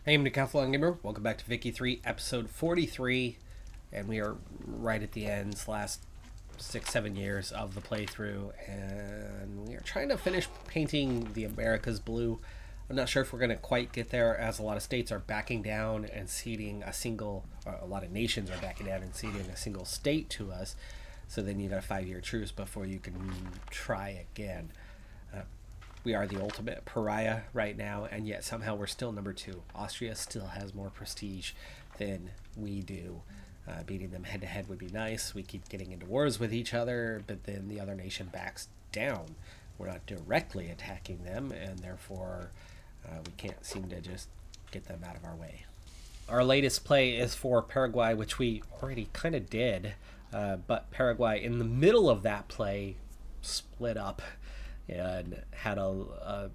Hey, I'm Decathlon Gamer. Welcome back to Vicky 3, episode 43. And we are right at the end, last 6-7 years of the playthrough. And we are trying to finish painting the Americas blue. I'm not sure if we're going to quite get there, as a lot of states are backing down and ceding a lot of nations are backing down and ceding a single state to us. So they need a 5-year truce before you can try again. We are the ultimate pariah right now, and yet somehow we're still number 2. Austria still has more prestige than we do. Beating them head to head would be nice. We keep getting into wars with each other, but then the other nation backs down. We're not directly attacking them, and therefore we can't seem to just get them out of our way. Our latest play is for Paraguay, which we already kind of did, but Paraguay, in the middle of that play, split up and had a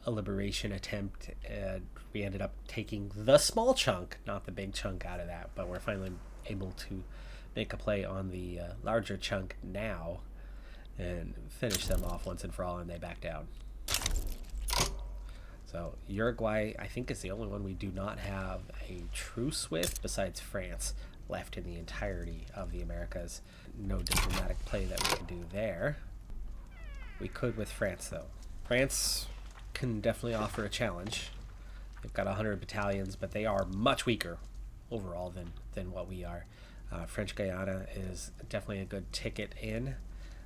liberation attempt, and we ended up taking the small chunk, not the big chunk, out of that, but we're finally able to make a play on the larger chunk now and finish them off once and for all, and they back down. So Uruguay, I think, is the only one we do not have a truce with, besides France, left in the entirety of the Americas. No diplomatic play that we can do there. We could with France, though. France can definitely offer a challenge. They've got 100 battalions, but they are much weaker overall than what we are. French Guiana is definitely a good ticket in.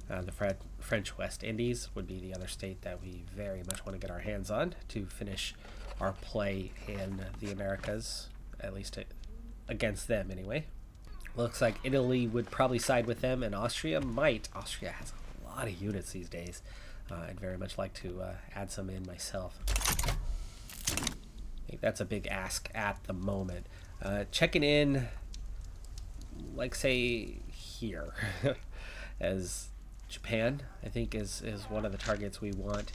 The French West Indies would be the other state that we very much want to get our hands on to finish our play in the Americas, at least against them anyway. Looks like Italy would probably side with them, and Austria might. Austria has a lot of units these days. I'd very much like to add some in myself. I think that's a big ask at the moment. Checking in, like, say, here, as Japan, I think, is one of the targets we want.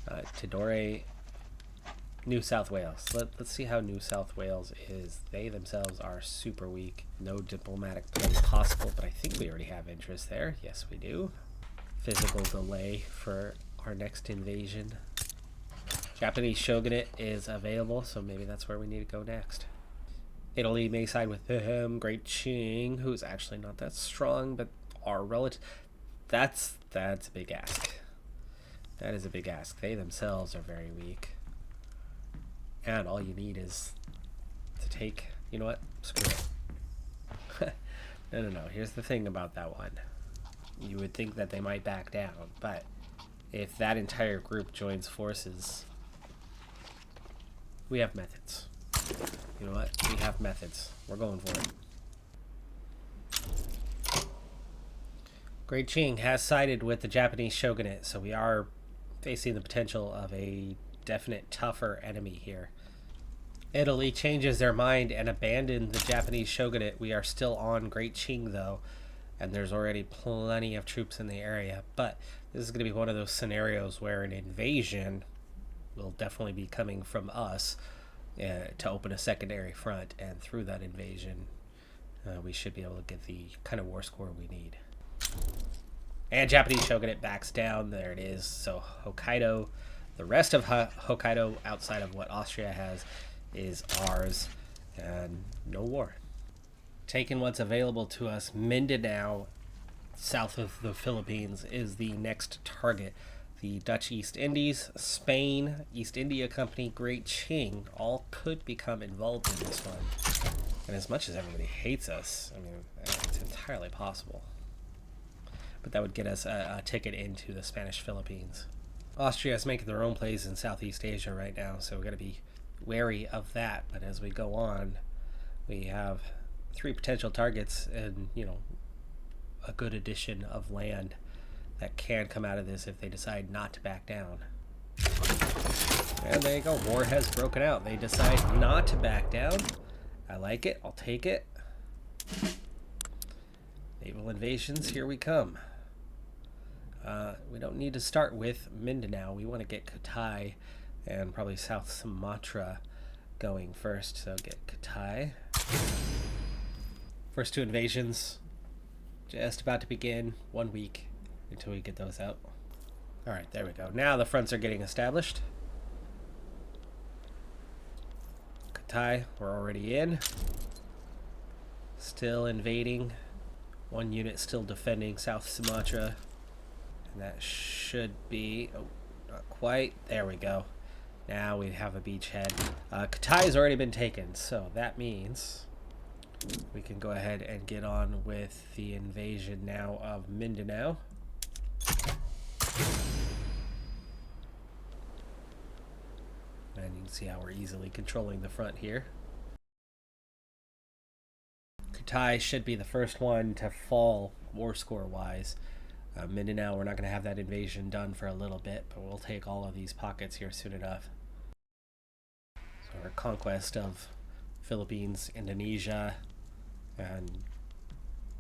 Tidore, New South Wales. Let's see how New South Wales is. They themselves are super weak. No diplomatic play possible, but I think we already have interest there. Yes, we do. Physical delay for our next invasion. Japanese shogunate is available, so maybe that's where we need to go next. Italy may side with Great Qing, who's actually not that strong, but our relative. That's a big ask. That is a big ask. They themselves are very weak. And all you need is to take, you know what? Screw it. No. Here's the thing about that one. You would think that they might back down, but if that entire group joins forces, we have methods. You know what? We have methods. We're going for it. Great Qing has sided with the Japanese shogunate, so we are facing the potential of a definite tougher enemy here. Italy changes their mind and abandons the Japanese shogunate. We are still on Great Qing, though, and there's already plenty of troops in the area, but this is going to be one of those scenarios where an invasion will definitely be coming from us to open a secondary front, and through that invasion we should be able to get the kind of war score we need. And Japanese shogunate backs down. There it is. So Hokkaido, the rest of Hokkaido outside of what Austria has, is ours, and no war. Taking what's available to us, Mindanao, south of the Philippines, is the next target. The Dutch East Indies, Spain, East India Company, Great Qing, all could become involved in this one. And as much as everybody hates us, I mean, it's entirely possible. But that would get us a ticket into the Spanish Philippines. Austria is making their own plays in Southeast Asia right now, so we've got to be wary of that. But as we go on, we have 3 potential targets and, a good addition of land that can come out of this if they decide not to back down. And there you go. War has broken out. They decide not to back down. I like it. I'll take it. Naval invasions, here we come. We don't need to start with Mindanao. We want to get Kutai and probably South Sumatra going first. So get Kutai. First 2 invasions just about to begin. 1 week until we get those out. Alright, there we go. Now the fronts are getting established. Kitai, we're already in. Still invading. One unit still defending South Sumatra. And that should be... Oh, not quite. There we go. Now we have a beachhead. Kitai's already been taken, so that means we can go ahead and get on with the invasion now of Mindanao. And you can see how we're easily controlling the front here. Kitai should be the first one to fall war score wise. Mindanao, we're not going to have that invasion done for a little bit, but we'll take all of these pockets here soon enough. So our conquest of Philippines, Indonesia, and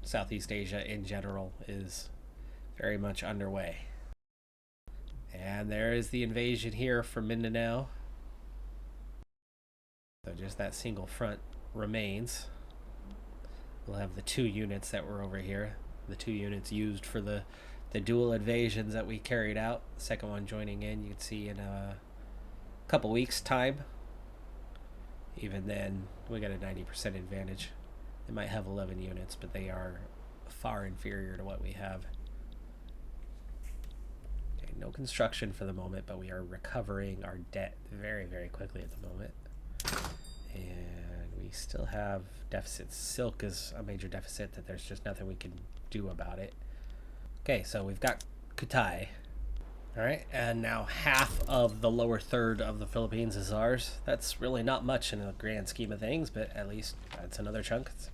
Southeast Asia in general is very much underway. And there is the invasion here from Mindanao. So just that single front remains. We'll have the 2 units that were over here. The 2 units used for the dual invasions that we carried out. The second one joining in, you can see in a couple weeks' time. Even then, we got a 90% advantage. They might have 11 units, but they are far inferior to what we have. Okay, no construction for the moment, but we are recovering our debt very, very quickly at the moment. And we still have deficits. Silk is a major deficit that there's just nothing we can do about it. Okay, so we've got Kitai. Alright, and now half of the lower third of the Philippines is ours. That's really not much in the grand scheme of things, but at least that's another chunk. It's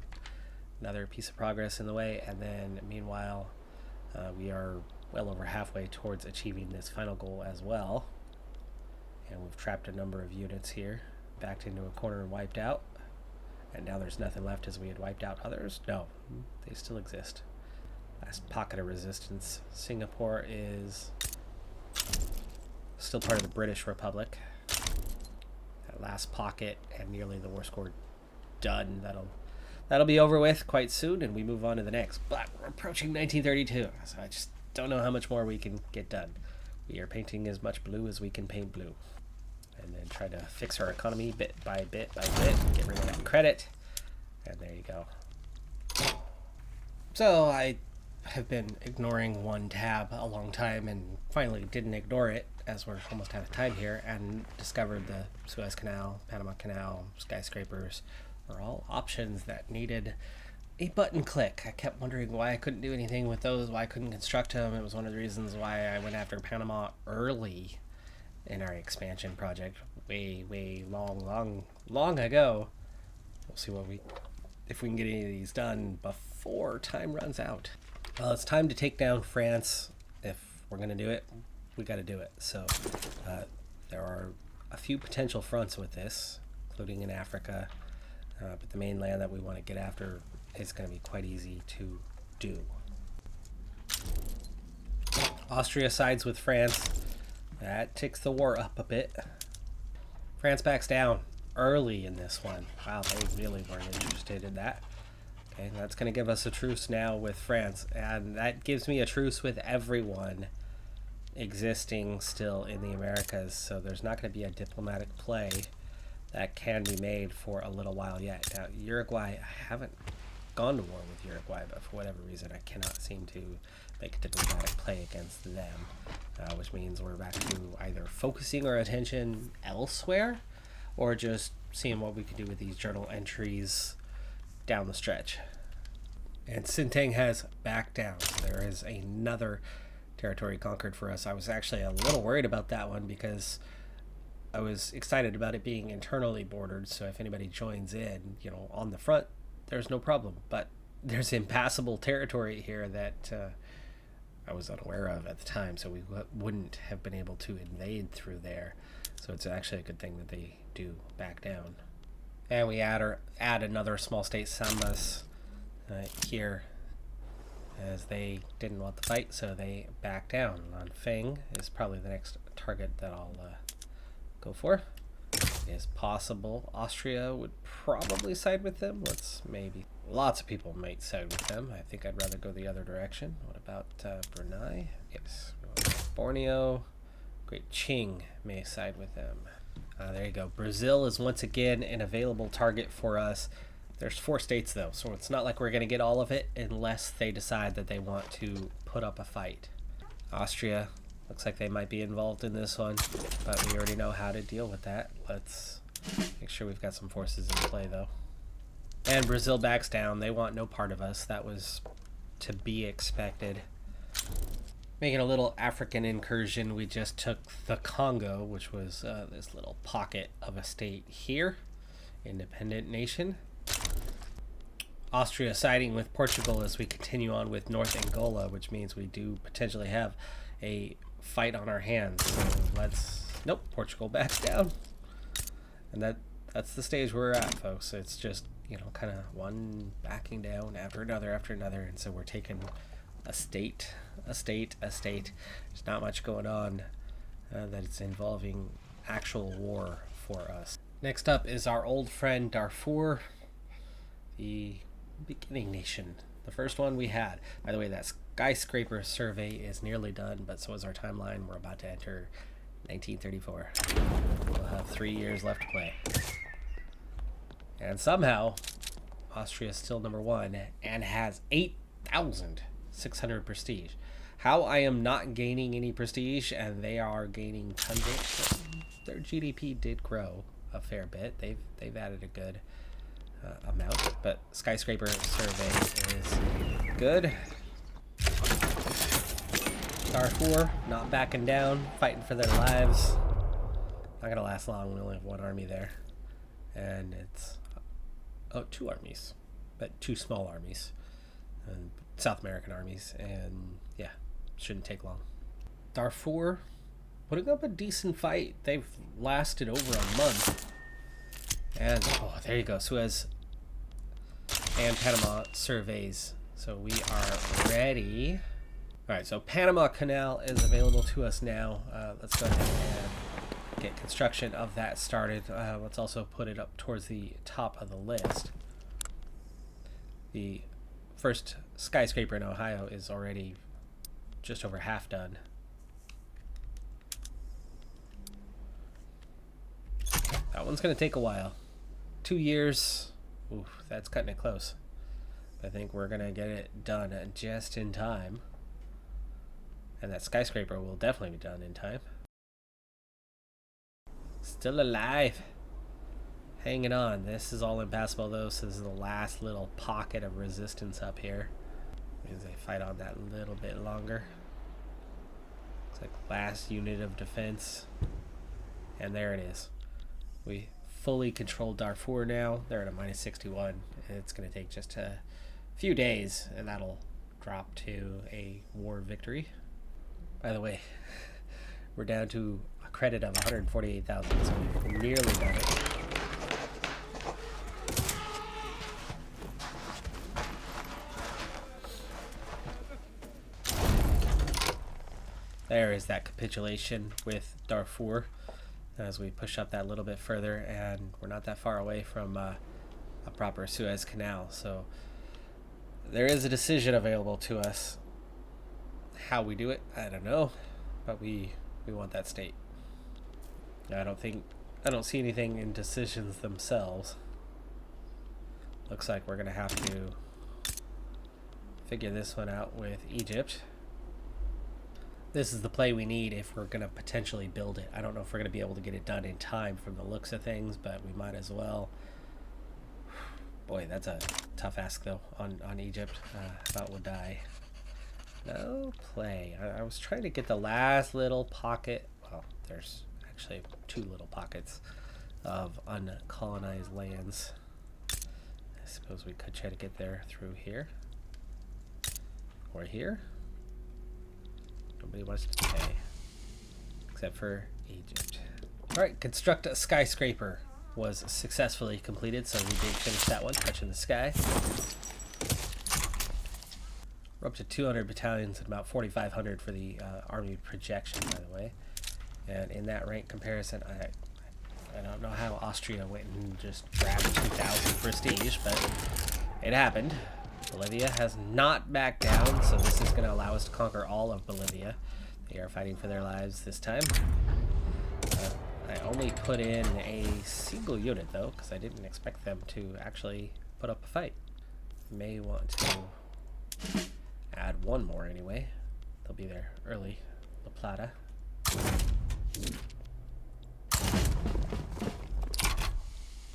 another piece of progress in the way. And then meanwhile, we are well over halfway towards achieving this final goal as well. And we've trapped a number of units here, backed into a corner and wiped out. And now there's nothing left as we had wiped out others. No, they still exist. Last pocket of resistance. Singapore is still part of the British Republic. That last pocket and nearly the war score done. That'll be over with quite soon, and we move on to the next. But we're approaching 1932, so I just don't know how much more we can get done. We are painting as much blue as we can paint blue. And then try to fix our economy bit by bit by bit. Get rid of that credit. And there you go. So I have been ignoring one tab a long time and finally didn't ignore it as we're almost out of time here and discovered the Suez Canal, Panama Canal, skyscrapers are all options that needed a button click. I kept wondering why I couldn't do anything with those, why I couldn't construct them. It was one of the reasons why I went after Panama early in our expansion project, way long ago. We'll see if we can get any of these done before time runs out. Well, it's time to take down France. If we're going to do it, we got to do it. So there are a few potential fronts with this, including in Africa, but the mainland that we want to get after is going to be quite easy to do. Austria sides with France. That ticks the war up a bit. France backs down early in this one. Wow, they really weren't interested in that. Okay, that's going to give us a truce now with France, and that gives me a truce with everyone existing still in the Americas, so there's not going to be a diplomatic play that can be made for a little while yet. Now, Uruguay, I haven't gone to war with Uruguay, but for whatever reason, I cannot seem to make a diplomatic play against them, which means we're back to either focusing our attention elsewhere or just seeing what we can do with these journal entries down the stretch. And Sintang has backed down. There is another territory conquered for us. I was actually a little worried about that one because I was excited about it being internally bordered, so if anybody joins in, on the front, there's no problem. But there's impassable territory here that I was unaware of at the time, so we wouldn't have been able to invade through there. So it's actually a good thing that they do back down. And we add another small state, Sambas, here, as they didn't want the fight, so they back down. Lanfeng is probably the next target that I'll go for. It is possible Austria would probably side with them. Lots of people might side with them. I think I'd rather go the other direction. What about Brunei? Yes. Borneo. Great Qing may side with them. There you go. Brazil is once again an available target for us. There's 4 states though, so it's not like we're going to get all of it unless they decide that they want to put up a fight. Austria, looks like they might be involved in this one, but we already know how to deal with that. Let's make sure we've got some forces in play though. And Brazil backs down. They want no part of us. That was to be expected. Making a little African incursion, we just took the Congo, which was this little pocket of a state here. Independent nation. Austria siding with Portugal as we continue on with North Angola, which means we do potentially have a fight on our hands. So let's... Nope, Portugal backs down. And that's the stage we're at, folks. It's just, you know, kind of one backing down after another, and so we're taking a state. There's not much going on that's involving actual war for us. Next up is our old friend Darfur, the beginning nation. The first one we had. By the way, that skyscraper survey is nearly done, but so is our timeline. We're about to enter 1934. We'll have 3 years left to play. And somehow, Austria is still number 1 and has 8,600 prestige. How I am not gaining any prestige and they are gaining tons of... Their GDP did grow a fair bit. They've added a good amount, but skyscraper survey is good. Darfur not backing down, fighting for their lives. Not gonna last long. We only have 1 army there, and it's 2 armies, but 2 small armies, and South American armies, and yeah, shouldn't take long. Darfur putting up a decent fight. They've lasted over a month. And, oh, there you go. Suez and Panama surveys. So we are ready. All right, so Panama Canal is available to us now. Let's go ahead and get construction of that started. Let's also put it up towards the top of the list. The first skyscraper in Ohio is already just over half done. That one's going to take a while. 2 years. Oof, that's cutting it close. I think we're going to get it done just in time. And that skyscraper will definitely be done in time. Still alive. Hanging on. This is all impassable though, so this is the last little pocket of resistance up here. As they fight on that a little bit longer. Looks like last unit of defense. And there it is. We fully control Darfur now. They're at a minus 61. It's going to take just a few days, and that'll drop to a war victory. By the way, we're down to a credit of 148,000, so we've nearly done it. There is that capitulation with Darfur as we push up that little bit further, and we're not that far away from a proper Suez Canal, so there is a decision available to us. How we do it, I don't know, but we want that state. I don't see anything in decisions themselves. Looks like we're gonna have to figure this one out with Egypt. This is the play we need if we're going to potentially build it. I don't know if we're going to be able to get it done in time from the looks of things, but we might as well. Boy, that's a tough ask, though, on Egypt. About would die. No play. I was trying to get the last little pocket. Well, there's actually 2 little pockets of uncolonized lands. I suppose we could try to get there through here. Or here. Nobody wants to pay, except for Egypt. Alright, construct a skyscraper was successfully completed, so we did finish that one, touching the sky. We're up to 200 battalions and about 4,500 for the army projection, by the way. And in that rank comparison, I don't know how Austria went and just grabbed 2,000 prestige, but it happened. Bolivia has not backed down, so this is going to allow us to conquer all of Bolivia. They are fighting for their lives this time. I only put in a single unit though, because I didn't expect them to actually put up a fight. May want to add one more anyway. They'll be there early. La Plata.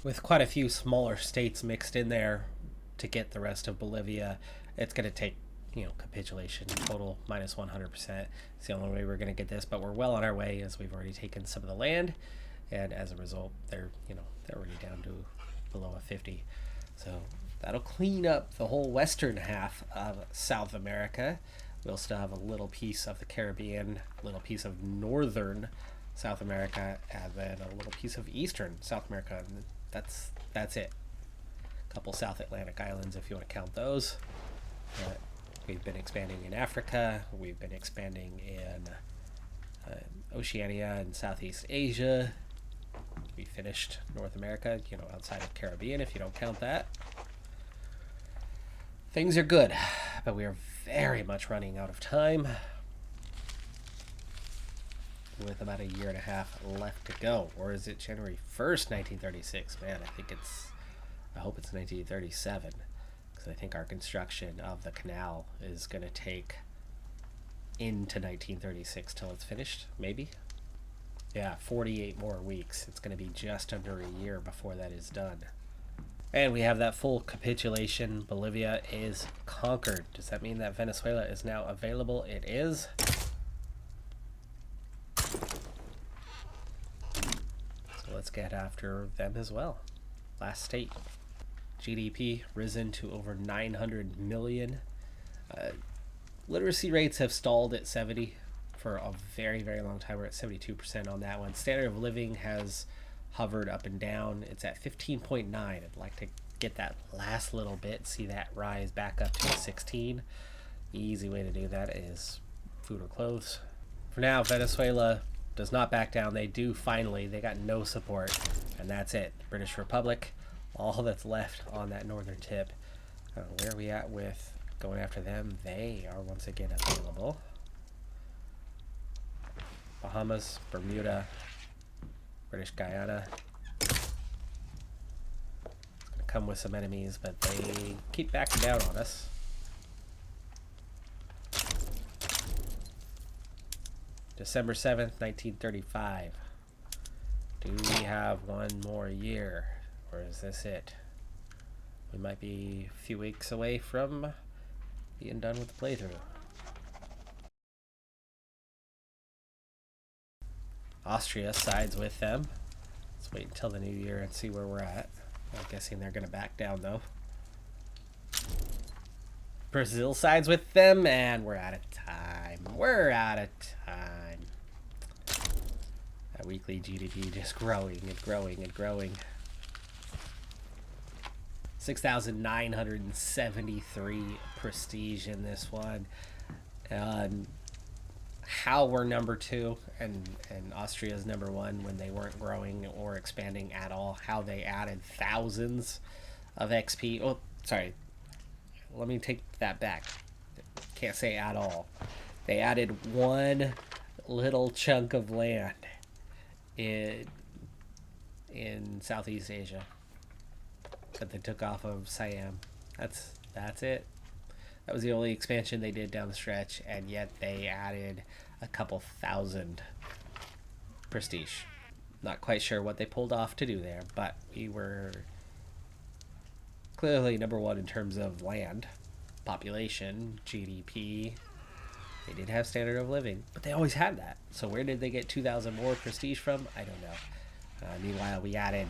With quite a few smaller states mixed in there to get the rest of Bolivia, it's going to take, capitulation total minus 100%. It's the only way we're going to get this, but we're well on our way as we've already taken some of the land, and as a result, they're already down to below a 50. So that'll clean up the whole western half of South America. We'll still have a little piece of the Caribbean, a little piece of northern South America, and then a little piece of eastern South America. And that's it. A couple South Atlantic islands if you want to count those. We've been expanding in Africa. We've been expanding in Oceania and Southeast Asia. We finished North America, outside of Caribbean if you don't count that. Things are good, but we are very much running out of time, with about a year and a half left to go. Or is it January 1st, 1936? Man, I hope it's 1937, because I think our construction of the canal is going to take into 1936 till it's finished, maybe? Yeah, 48 more weeks. It's going to be just under a year before that is done. And we have that full capitulation. Bolivia is conquered. Does that mean that Venezuela is now available? It is. So let's get after them as well. Last state. GDP risen to over 900 million. Literacy rates have stalled at 70 for a very, very long time. We're at 72% on that one. Standard of living has hovered up and down. It's at 15.9. I'd like to get that last little bit, see that rise back up to 16. The easy way to do that is food or clothes. For now, Venezuela does not back down. They got no support, and that's it. British Republic, all that's left on that northern tip. Where are we at with going after them? They are once again available. Bahamas, Bermuda, British Guyana. It's going to come with some enemies, but they keep backing down on us. December 7th, 1935. Do we have one more year, or is this it? We might be a few weeks away from being done with the playthrough. Austria sides with them. Let's wait until the new year and see where we're at. I'm guessing they're going to back down, though. Brazil sides with them, and we're out of time. We're out of time. That weekly GDP just growing and growing and growing. 6,973 prestige in this one. How we're number 2 and Austria's number 1 when they weren't growing or expanding at all. How they added thousands of XP. Oh, sorry. Let me take that back. Can't say at all. They added one little chunk of land in Southeast Asia that they took off of Siam. That's it. That was the only expansion they did down the stretch, and yet they added a couple thousand prestige. Not quite sure what they pulled off to do there, but we were clearly number 1 in terms of land, population, GDP. They did have standard of living, but they always had that. So where did they get 2,000 more prestige from? I don't know. Meanwhile, we added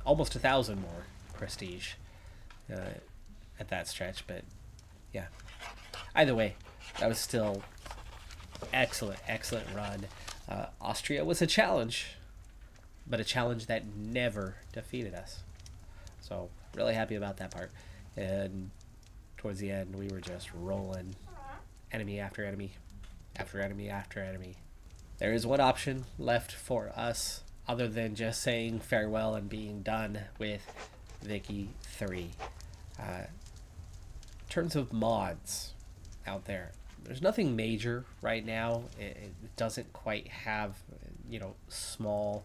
almost 1,000 more prestige at that stretch, but yeah. Either way, that was still excellent run. Austria was a challenge, but a challenge that never defeated us. So really happy about that part. And towards the end, we were just rolling enemy after enemy after enemy after enemy. There is one option left for us other than just saying farewell and being done with Vicky 3. In terms of mods out there, there's nothing major right now. It doesn't quite have small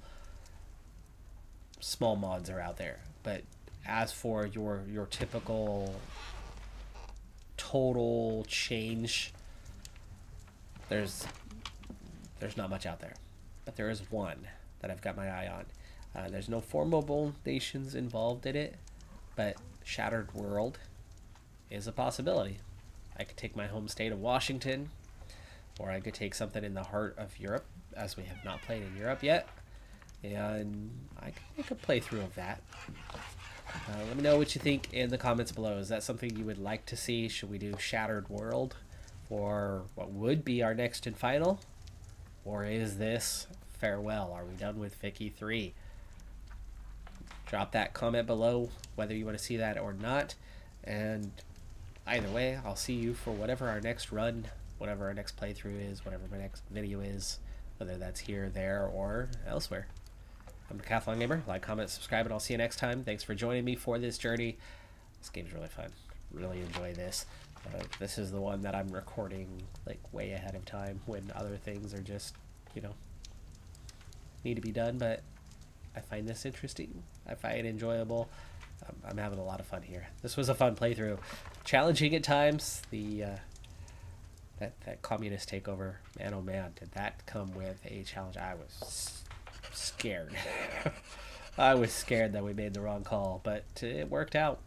mods are out there. But as for your typical total change, there's not much out there. But there is one that I've got my eye on. There's no formable nations involved in it, but Shattered World is a possibility. I could take my home state of Washington, or I could take something in the heart of Europe, as we have not played in Europe yet, and I could make a playthrough of that. Let me know what you think in the comments below. Is that something you would like to see? Should we do Shattered World for what would be our next and final? Or is this farewell? Are we done with Vicky 3? Drop that comment below whether you want to see that or not. And either way, I'll see you for whatever our next run, whatever our next playthrough is, whatever my next video is, whether that's here, there, or elsewhere. I'm Decathlon Gamer. Like, comment, subscribe, and I'll see you next time. Thanks for joining me for this journey. This game's really fun. Really enjoy this. This is the one that I'm recording like way ahead of time when other things are just, need to be done. But I find this interesting. I find it enjoyable. I'm having a lot of fun here. This was a fun playthrough. Challenging at times. That communist takeover, man, oh man, did that come with a challenge. I was scared. I was scared that we made the wrong call, but it worked out.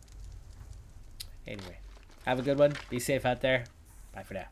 Anyway, have a good one. Be safe out there. Bye for now.